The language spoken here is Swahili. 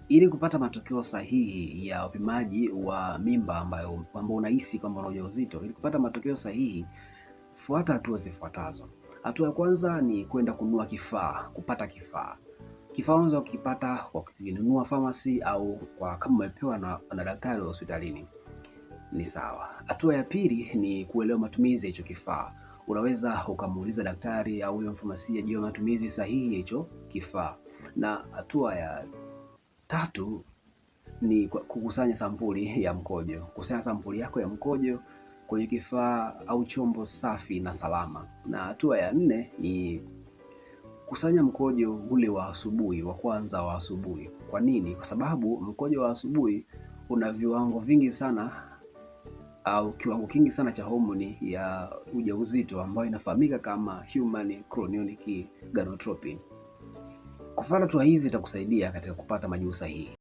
Ili kupata matokeo sahihi ya upimaji wa mimba ambao unahisi kwamba una ujauzito, ili kupata matokeo sahihi, fuata hatua zifuatazo. Hatua ya kwanza ni kwenda kununua kifaa, kupata kifaa. Kifaa unaweza kukipata kwa kununua pharmacy au kwa kama umepewa na daktari wa hospitalini. Ni sawa. Hatua ya pili ni kuelewa matumizi ya hicho kifaa. Unaweza ukamuuliza daktari au huyo mfamasia juu ya matumizi sahihi ya hicho kifaa. Na hatua ya tatu ni kukusanya sampuli ya mkojo. Kusanya sampuli yako ya mkojo kwenye kifaa au chombo safi na salama. Na hatua ya nne ni kusanya mkojo ule wa asubuhi, wa kwanza wa asubuhi. Kwa nini? Kwa sababu mkojo wa asubuhi una viwango vingi sana au kiwango kingi sana cha homoni ya ujauzito ambayo inafahamika kama human chorionic gonadotropin. Kufuata hatua hizi itakusaidia katika kupata majibu sahihi.